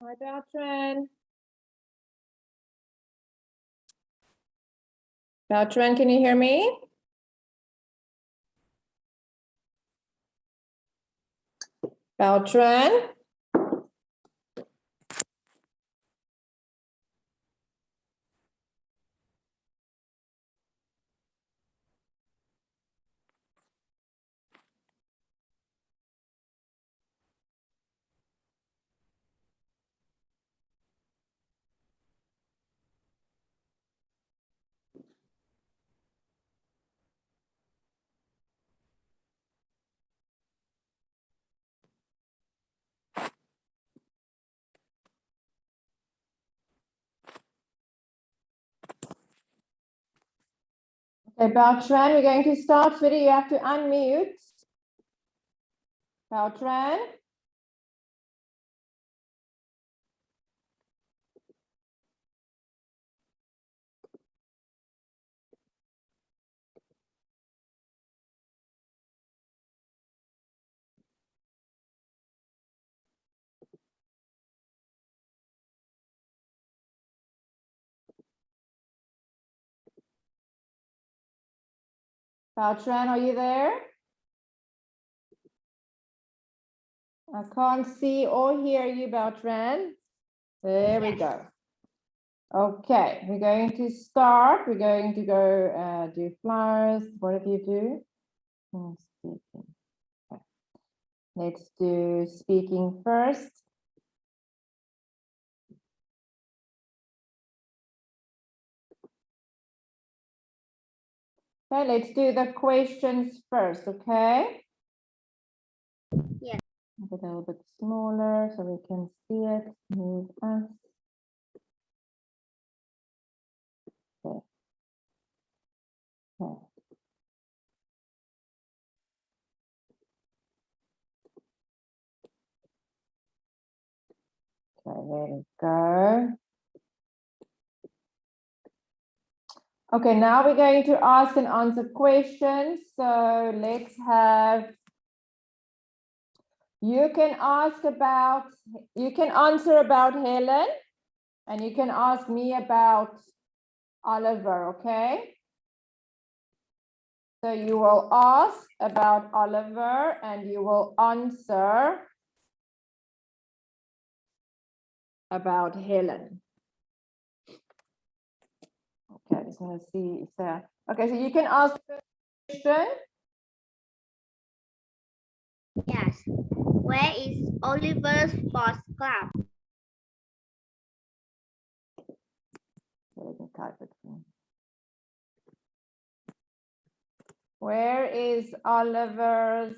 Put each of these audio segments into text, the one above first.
Hi, Beltran. Beltran, can you hear me? Beltran? Okay, Beltran, we're going to start video. You have to unmute. Beltran? Beltran, are you there? I can't see or hear you, Beltran. There we go. Okay, we're going to start. We're going to go do flowers. What do you do? Speaking. Okay. Let's do speaking first. Okay, let's do the questions first, okay? Yes. Make it a little bit smaller so we can see it. Move us. Okay. Okay. Okay, there we go. Okay, now we're going to ask and answer questions. So let's have, you can answer about Helen, and you can ask me about Oliver, okay? So you will ask about Oliver and you will answer about Helen. Okay, I just want to see if there. Okay, so you can ask the question. Yes. Where is Oliver's Sports Club? Let me type it. Where is Oliver's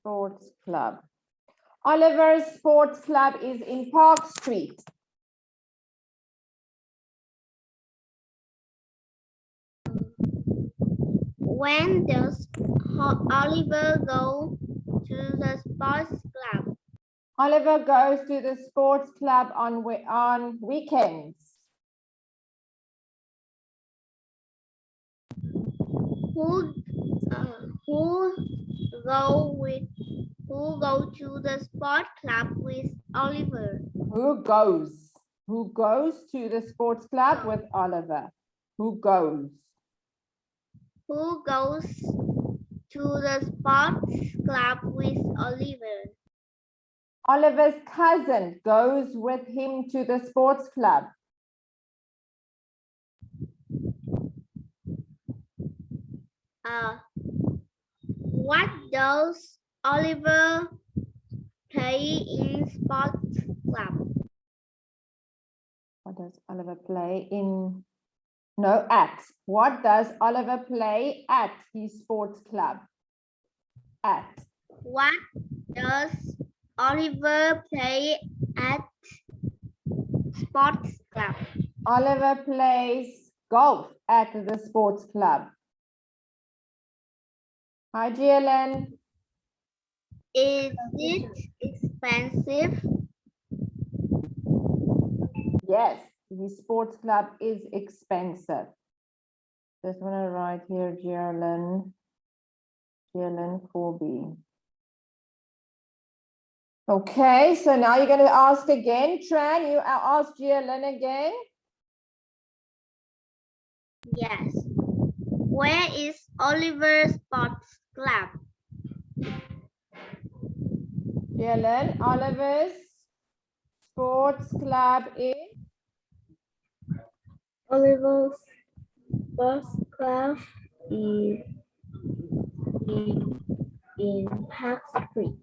Sports Club? Oliver's Sports Club is in Park Street. When does Oliver go to the sports club? Oliver goes to the sports club on weekends. Who go to the sport club with Oliver? Who goes? Who goes to the sports club with Oliver? Who goes? Who goes to the sports club with Oliver? Oliver's cousin goes with him to the sports club. What does Oliver play in sports club? What does Oliver play in? No, at. What does Oliver play at his sports club? At. What does Oliver play at sports club? Oliver plays golf at the sports club. Hi, GLN. Is it expensive? Yes, his sports club is expensive. Just want to write here, GLN 4B. Okay, so now you're going to ask again. Tran, you ask Jialin again. Yes. Where is Oliver Sports Club? Jialin, Oliver's Sports Club is? Oliver's Sports Club is in Park Street.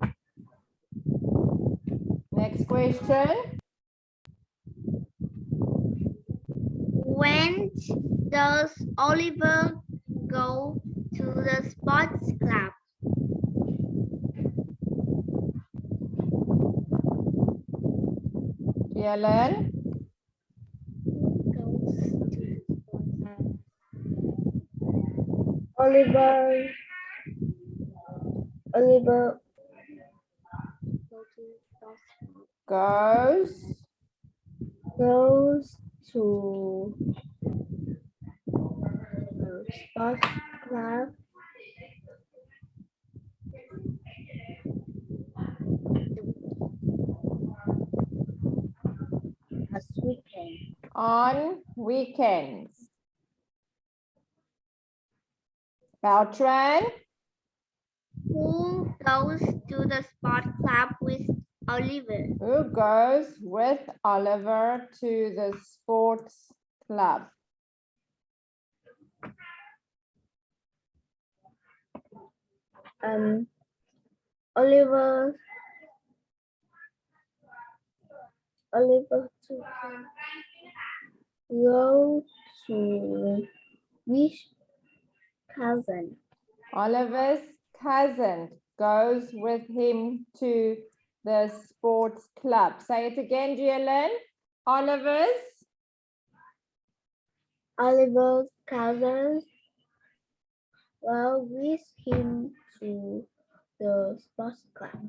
Next question. When does Oliver go to the sports club? Jialin, Oliver goes goes to the sports club this weekend. on weekends. Beltran, Who goes to the sport club with Oliver? who goes with Oliver to the sports club? Oliver to go to which cousin? Oliver's cousin goes with him to the sports club. Say it again, Jialin. Oliver's Cousins go with him to the sports club.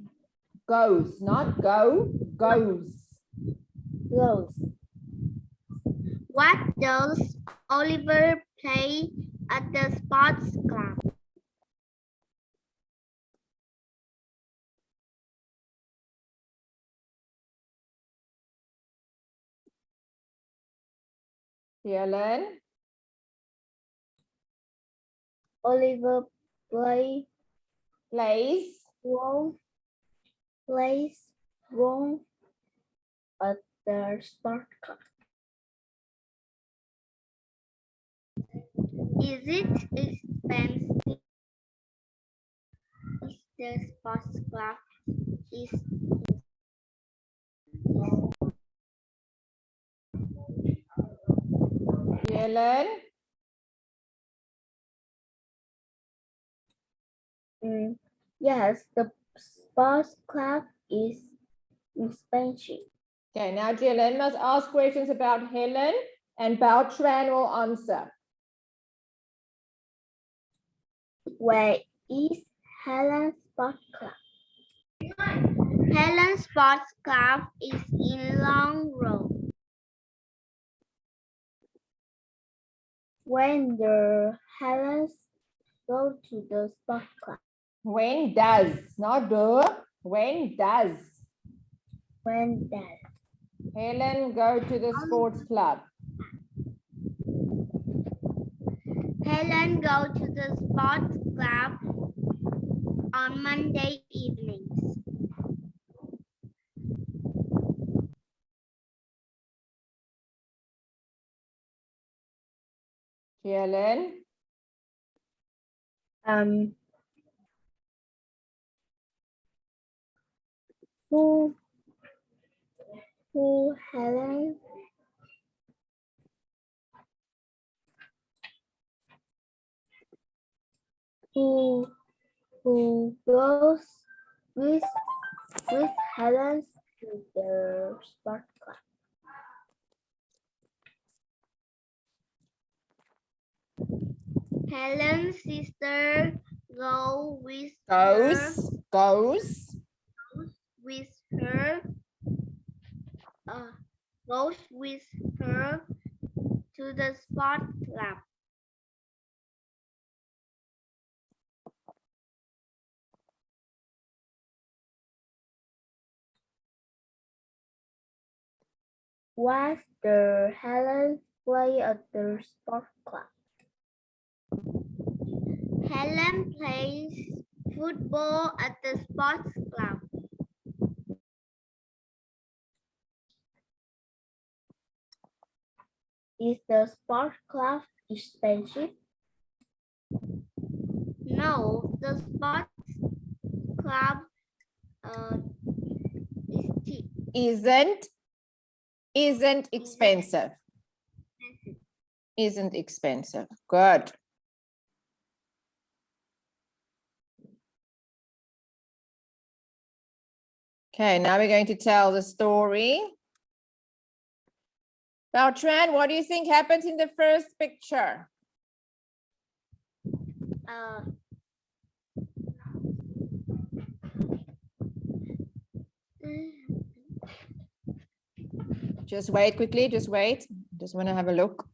goes, not go, goes. Goes. What does Oliver play at the sports club? Jialin, Oliver plays plays golf at the sport club. Is it expensive? Is the sports club is Jialin, yes, the sports club is expensive. okay, now Jialin must ask questions about Helen and Beltran will answer. Where is Helen's Sports Club? Helen's Sports Club is in Long Road. When the Helens go to the sports club? When does, not do, when does When does Helen go to the sports club? Helen go to the sports club on Monday evenings? Jialin, Who Helen who goes with Helen to the sports club? Helen's sister goes with her goes with her to the sports club. Was the Helen play at the sport club? Helen plays football at the sports club. Is the sport club expensive? No, the sports club is cheap. Isn't expensive. Isn't expensive. Good. Okay, now we're going to tell the story. Beltran, what do you think happens in the first picture? Just wait quickly, just wait. Just want to have a look.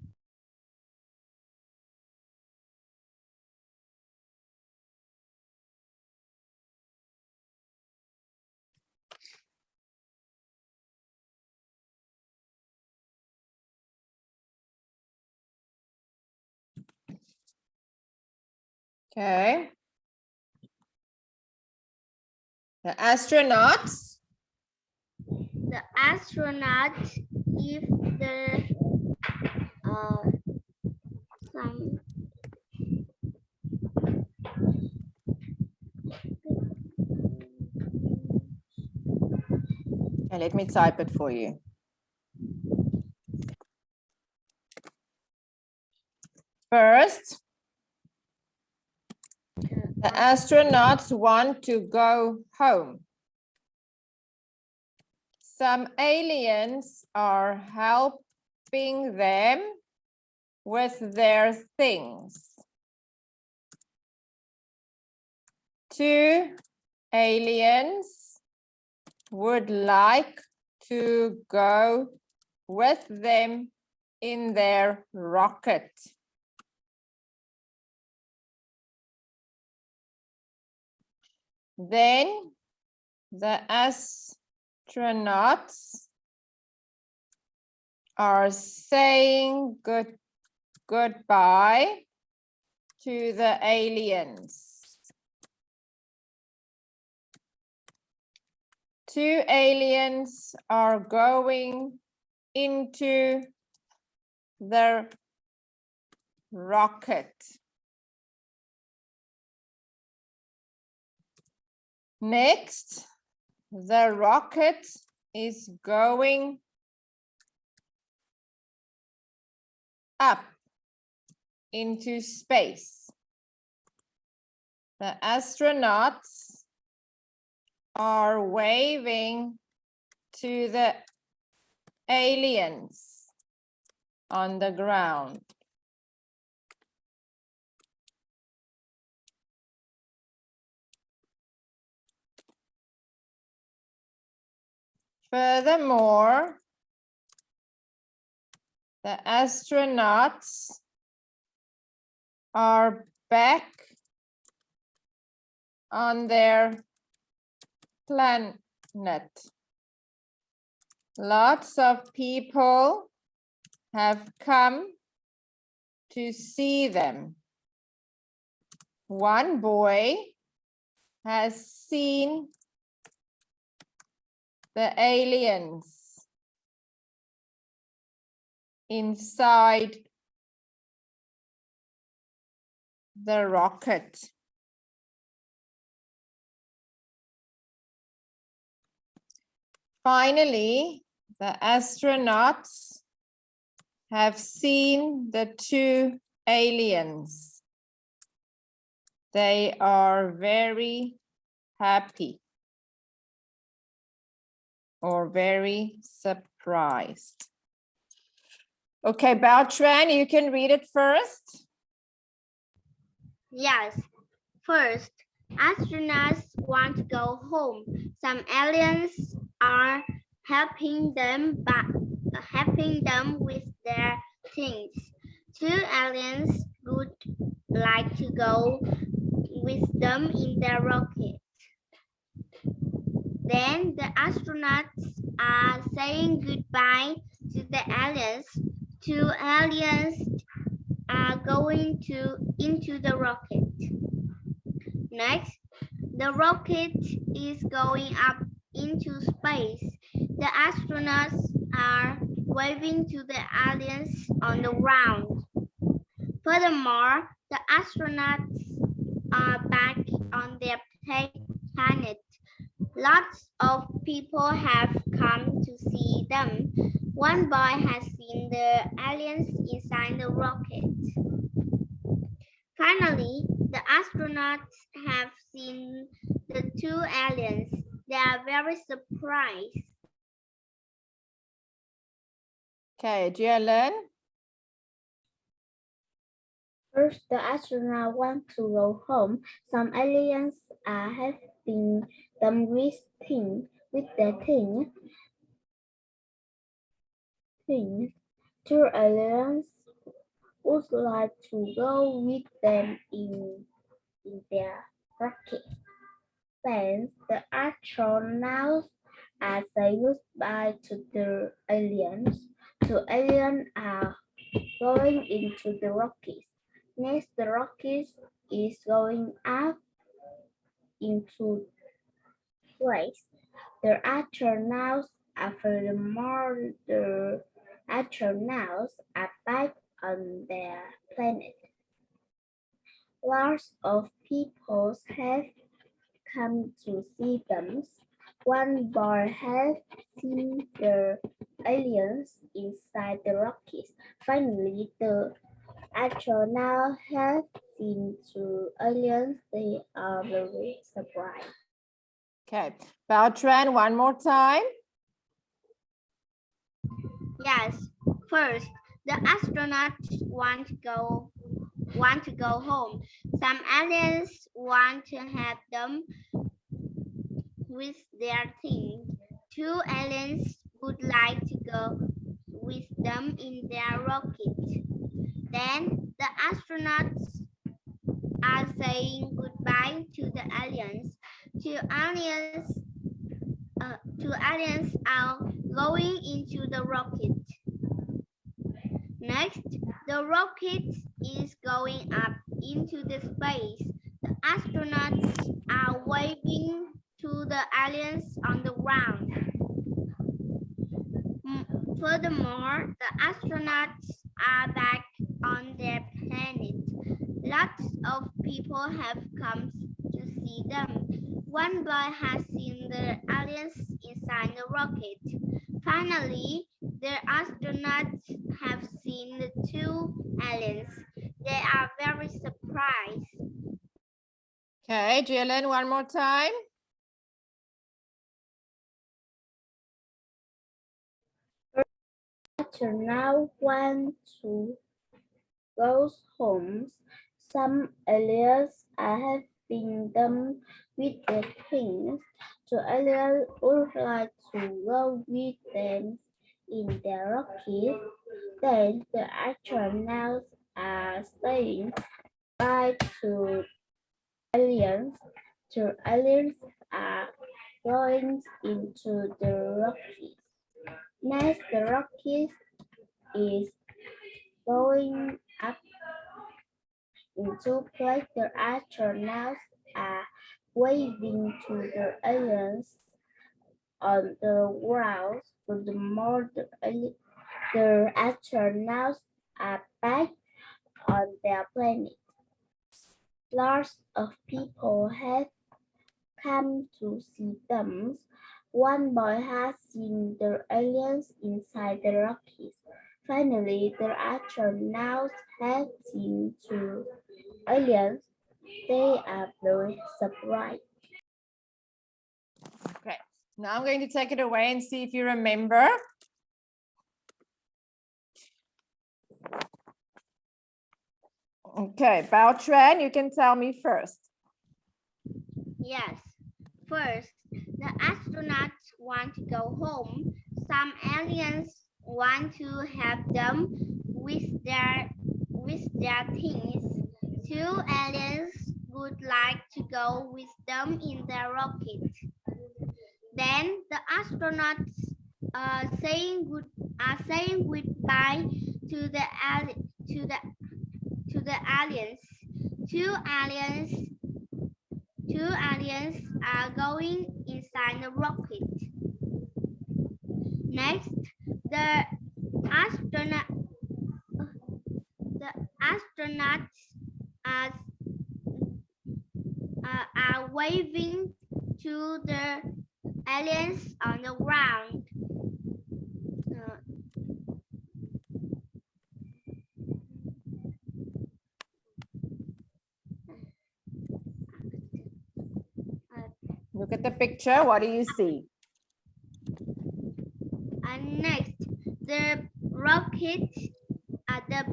Okay. The astronauts. The astronauts give the some And let me type it for you. First, the astronauts want to go home. Some aliens are helping them with their things. 2 aliens would like to go with them in their rocket. Then the astronauts are saying goodbye to the aliens. 2 aliens are going into the rocket. Next, the rocket is going up into space. The astronauts are waving to the aliens on the ground. Furthermore, the astronauts are back on their planet. Lots of people have come to see them. One boy has seen the aliens inside the rocket. Finally, the astronauts have seen the 2 aliens. They are very happy or very surprised. Okay, Beltran, you can read it first. Yes. First, astronauts want to go home. Some aliens are helping them with their things. 2 aliens would like to go with them in their rocket. Then the astronauts are saying goodbye to to the aliens. 2 aliens are going into the rocket. Next, the rocket is going up into space. The astronauts are waving to the aliens on the ground. Furthermore, the astronauts are back on their planet. Lots of people have come to see them. One boy has seen the aliens inside the rocket. Finally, the astronauts have seen the 2 aliens. They are very surprised. Okay, Jalen. First, the astronauts want to go home. Some aliens are having them with their things. 2 aliens would like to go with them in their rocket. Then the astronauts are saying goodbye to the aliens. 2 aliens are going into the rocket. Next, the rocket is going up into space. The astronauts are furthermore the astronauts are back on their planet. Lots of people have come to see them. One boy has seen the aliens inside the rocket. Finally, the astronauts have seen 2 aliens. They are very surprised. Okay, Beltran, one more time. Yes. First, the astronauts want to go home. Some aliens want to have them with their things. 2 aliens would like to go with them in their rocket. Then the astronauts are saying goodbye to the aliens. 2 aliens are going into the rocket. Next, the rocket is going up into the space. The astronauts are waving to the aliens on the ground. Furthermore, the astronauts are back on their planet. Lots of people have come to see them. One boy has seen the aliens inside the rocket. Finally, the astronauts have seen the 2 aliens. They are very surprised. Okay, Jalen, one more time. Astronauts want to go home. Some aliens are having them with their things. 2 aliens would like to go with them in their rocket. Then the astronauts are saying bye to aliens. 2 aliens are going into the rocket. Next, the rocket is going up into place. The astronauts are waving to the aliens on the ground. Furthermore, the astronauts are back on their planet. Lots of people have come to see them. One boy has seen the aliens inside the rocket. Finally, the astronauts have seen 2 aliens. They are very surprised. Okay, now I'm going to take it away and see if you remember. Okay, Beltran, you can tell me first. Yes. First, the astronauts want to go home. Some aliens want to have them with their things. 2 aliens would like to go with them in their rocket. Then the astronauts are saying are saying goodbye to the aliens. Two aliens are going inside the rocket. Next, the astronauts are waving to the aliens on the ground. Look at the picture. What do you see? And next, the rocket, the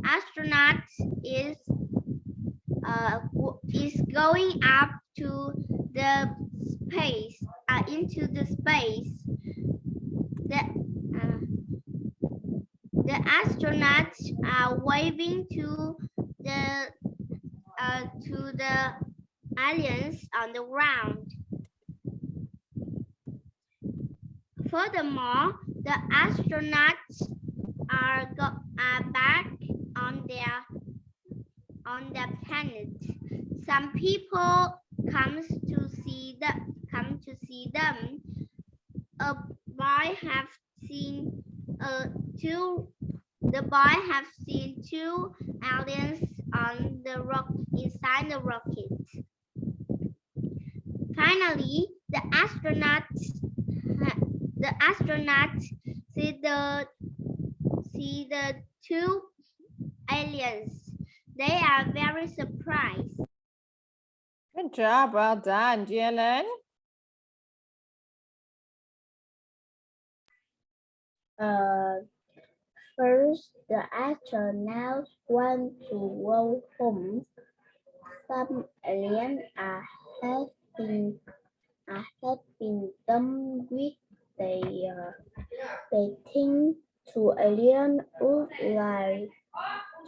astronaut is going up to the space, into the space. The astronauts are waving to the aliens on the ground. Furthermore, the astronauts are back on their planet. Some people come to see them. The boy have seen two aliens on the inside the rocket. Finally, the astronauts see the two aliens. They are very surprised. Good job. Well done, Jalen. First, the astronauts want to go home. Some aliens are having them with they think two aliens would like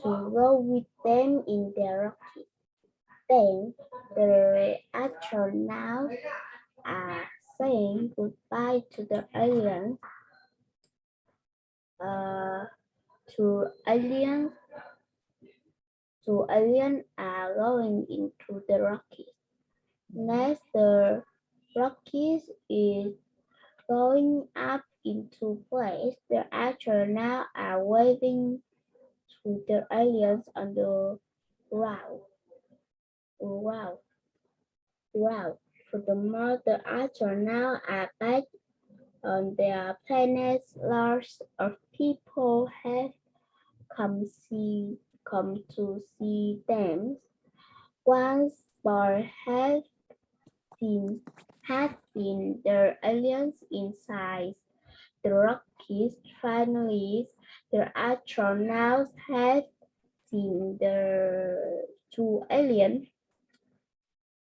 to go with them in their rocket. Then the astronauts are saying goodbye to the aliens. Two aliens are going into the rocket. Next, the rocket is going up into place. The astronauts are waving to the aliens on the ground. Furthermore, the astronauts are back on their planet. Lots of people have come to see them. Once boy has seen the aliens inside the rocket. Finally, the astronauts have seen the two aliens.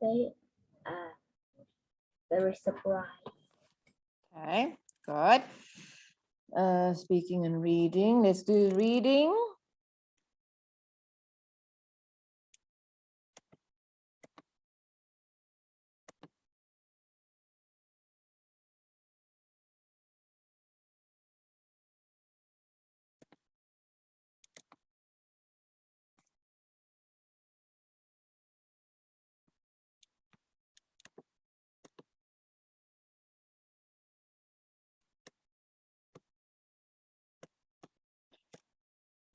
They are very surprised. Okay, good. Speaking and reading. Let's do reading.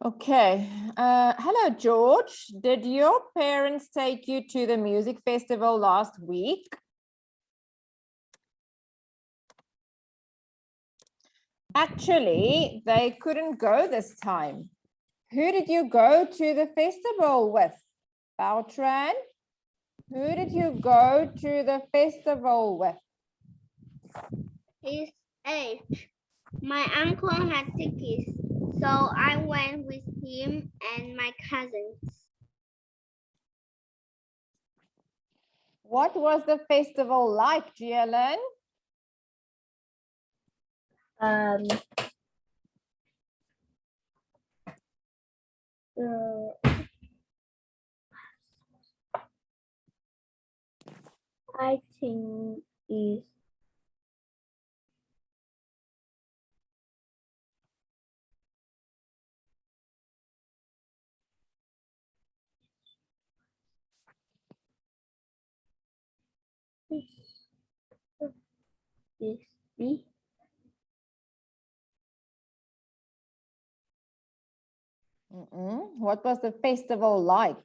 Okay. Hello, George. Did your parents take you to the music festival last week? Actually, they couldn't go this time. Who did you go to the festival with? Beltran? Who did you go to the festival with? His age. My uncle had tickets, so I went with him and my cousins. What was the festival like, Jialin? I think is Is B. What was the festival like?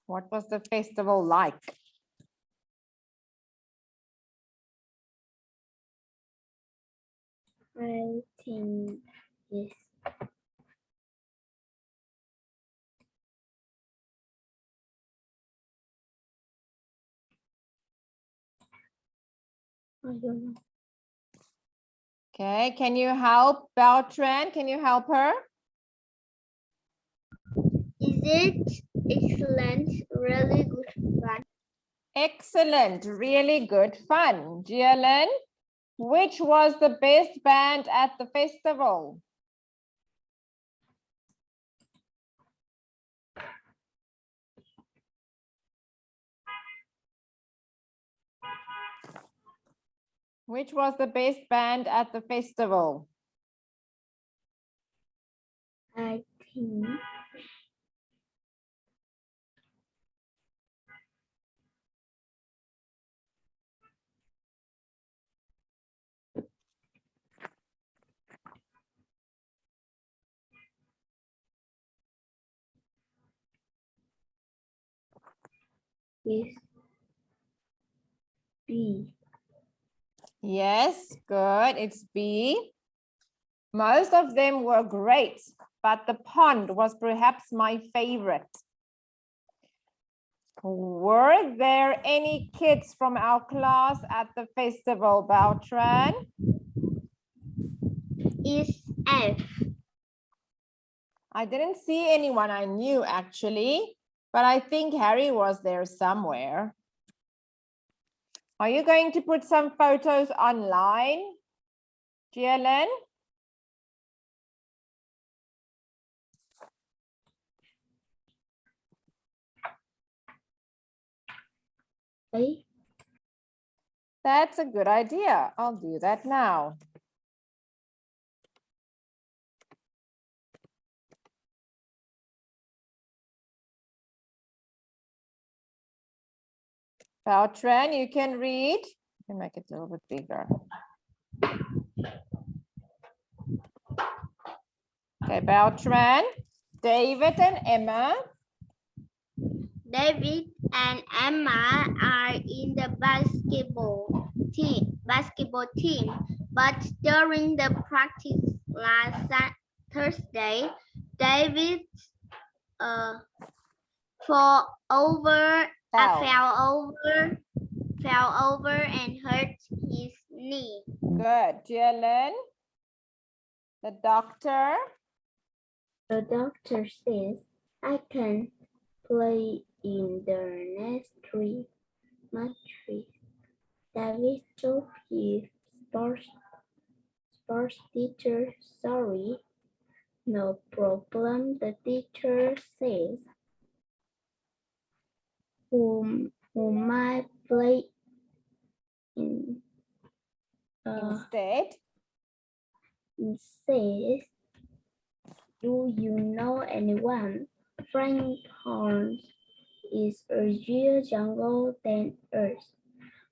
What was the festival like? I think is I don't know. Okay, can you help Beltran? Can you help her? Is it excellent, really good fun? Excellent, really good fun. Jialin, which was the best band at the festival? Which was the best band at the festival? I think is B. Yes, good. It's B. Most of them were great, but the pond was perhaps my favorite. Were there any kids from our class at the festival, Beltran? Is F. I didn't see anyone I knew actually, but I think Harry was there somewhere. Are you going to put some photos online, Jialin? A. That's a good idea. I'll do that now. Beltran, you can read. You can make it a little bit bigger. Okay, Beltran, David and Emma. David and Emma are in the basketball team, but during the practice last Thursday, David fell over and hurt his knee. Good. Jialin, the doctor. The doctor says I can play in the next 3 matches. David told his sports teacher, sorry, no problem, the teacher says. Who might play in Instead, says, do you know anyone? Frank Horns is a year younger than us,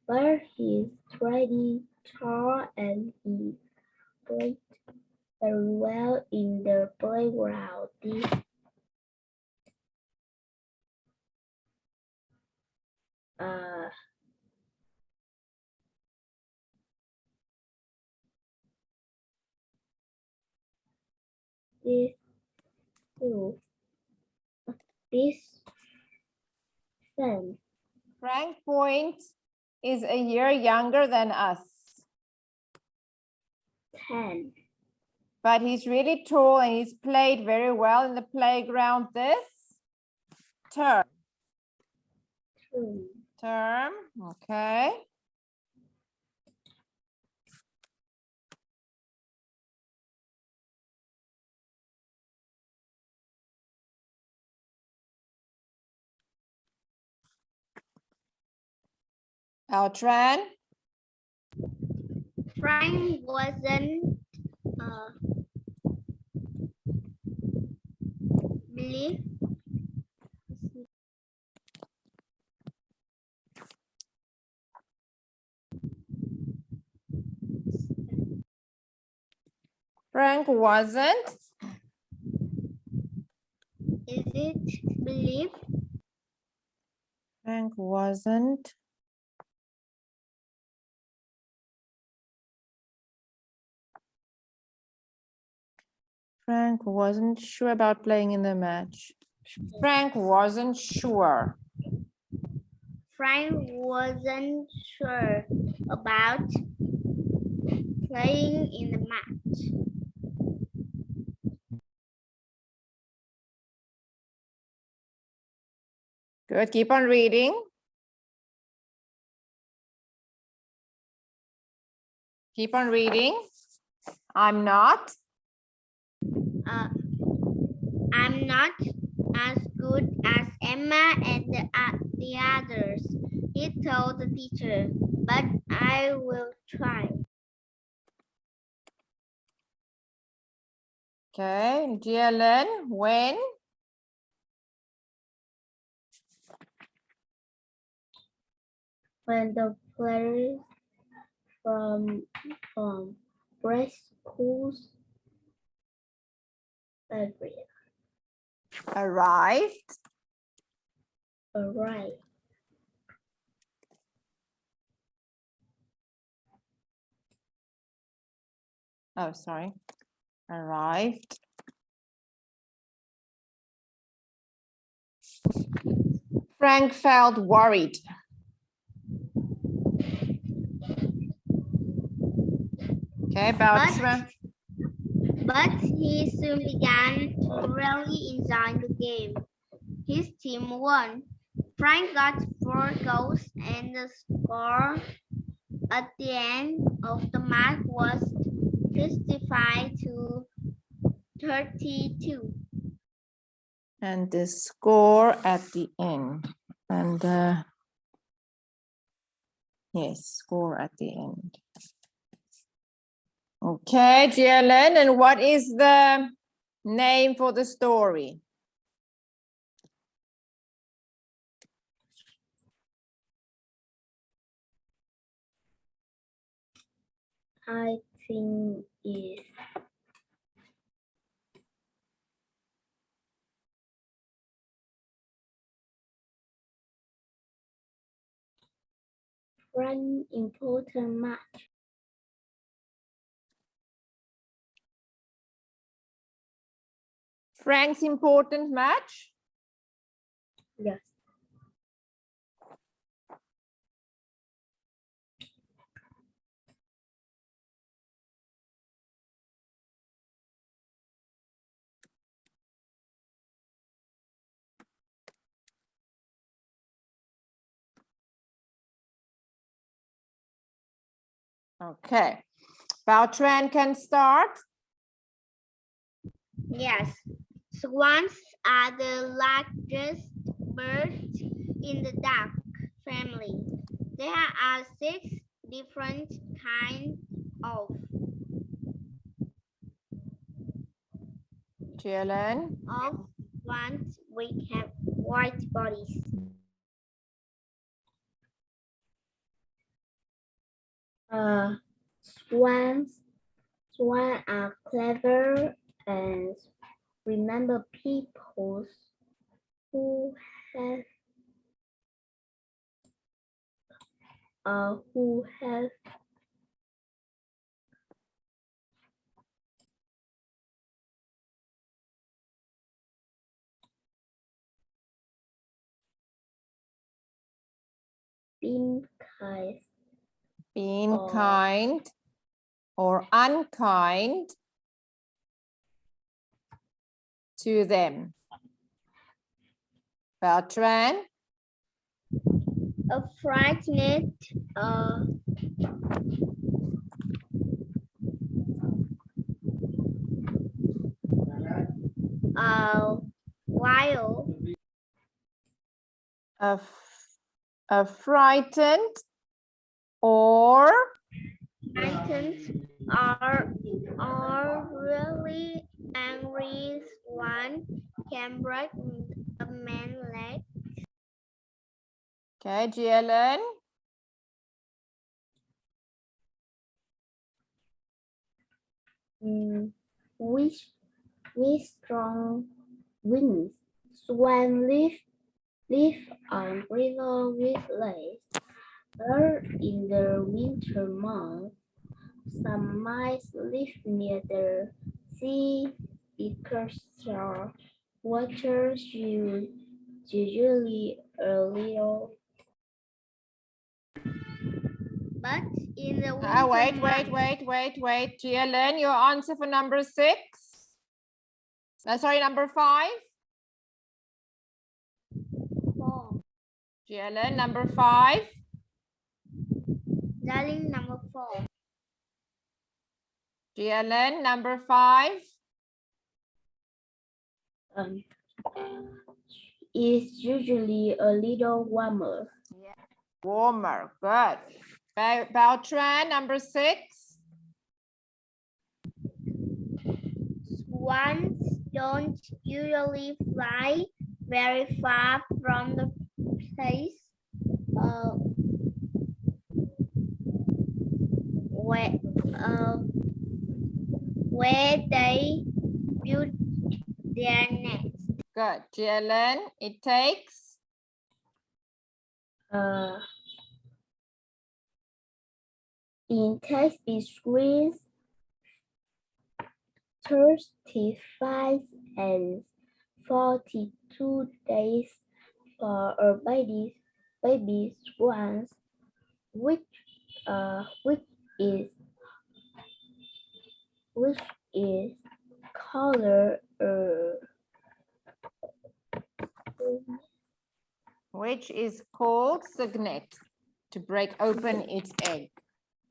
but he's pretty tall and he played very well in the playground. This son, Frank Point is a year younger than us, 10. but he's really tall and he's played very well in the playground this term. Okay. Beltran, Frank wasn't believe. Frank wasn't. Is it believe? Frank wasn't. Frank wasn't sure about playing in the match. Frank wasn't sure. Frank wasn't sure about playing in the match. Good, keep on reading. Keep on reading. I'm not. I'm not as good as Emma and the others, he told the teacher, but I will try. Okay, Jalen, when? When the players from Brest schools Arrived. arrived. Oh, sorry. Arrived. Frank felt worried. Okay, Beltran. But he soon began to really enjoy the game. His team won. Frank got 4 goals and the score at the end of the match was 55-32. And the score at the end. And yes, score at the end. Okay, Jalen, and what is the name for the story? I think is one important match. Frank's important match? Yes. Okay. Beltran can start. Yes, swans are the largest birds in the duck family. There are 6 different kinds of Jalen. swans which have white bodies. Swans are clever and remember people who have been kind. Being Oh. kind or unkind to them. Beltran. A frightened while A frightened or Mountains are really angry. One can break a man's leg. okay, GLN. With strong winds, swan live on river with lakes. In the winter months, some mice live near the sea because the water is usually a little. But in the winter Wait. GLN, your answer for number 6. Sorry, number 5. four. GLN, number 5. Darling, number 4. GLN, number 5. Is usually a little warmer. Warmer, good. Beltran, number 6. Swans don't usually fly very far from the place where they build their nest. Good. GLN, it takes In text between 35 and 42 days for a baby swan, which is color which is called signet to break open its egg.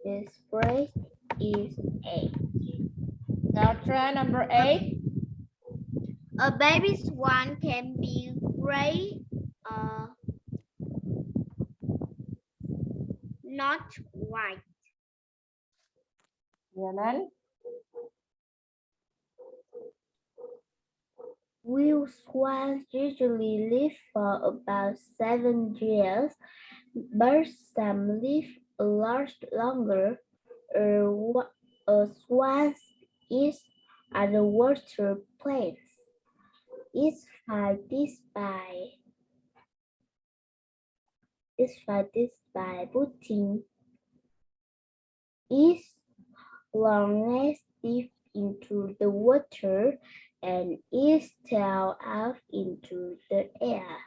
its breast is egg. Beltran, number 8. A baby swan can be gray, not white. GLN, Will swans usually live for about 7 years, but some live a lot longer. A swan is at the water place. It's by putting its long legs deep into the water and its tail out into the air.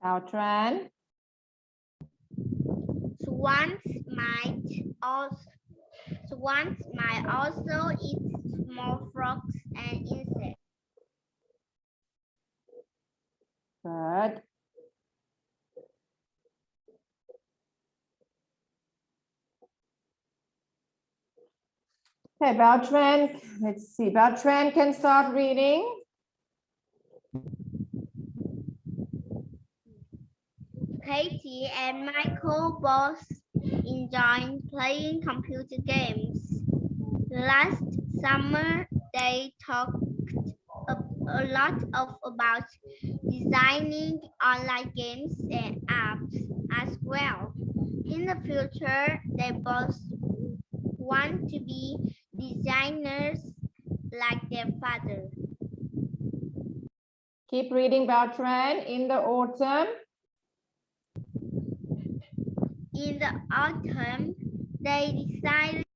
Beltran, Swans might also eat small frogs and insects. good. Okay, Beltran, let's see. Beltran can start reading. Katie and Michael both enjoy playing computer games. Last summer, they talked a lot about designing online games and apps as well. In the future, they both want to be designers like their father. Keep reading, Beltran. In the autumn, In the autumn, they decided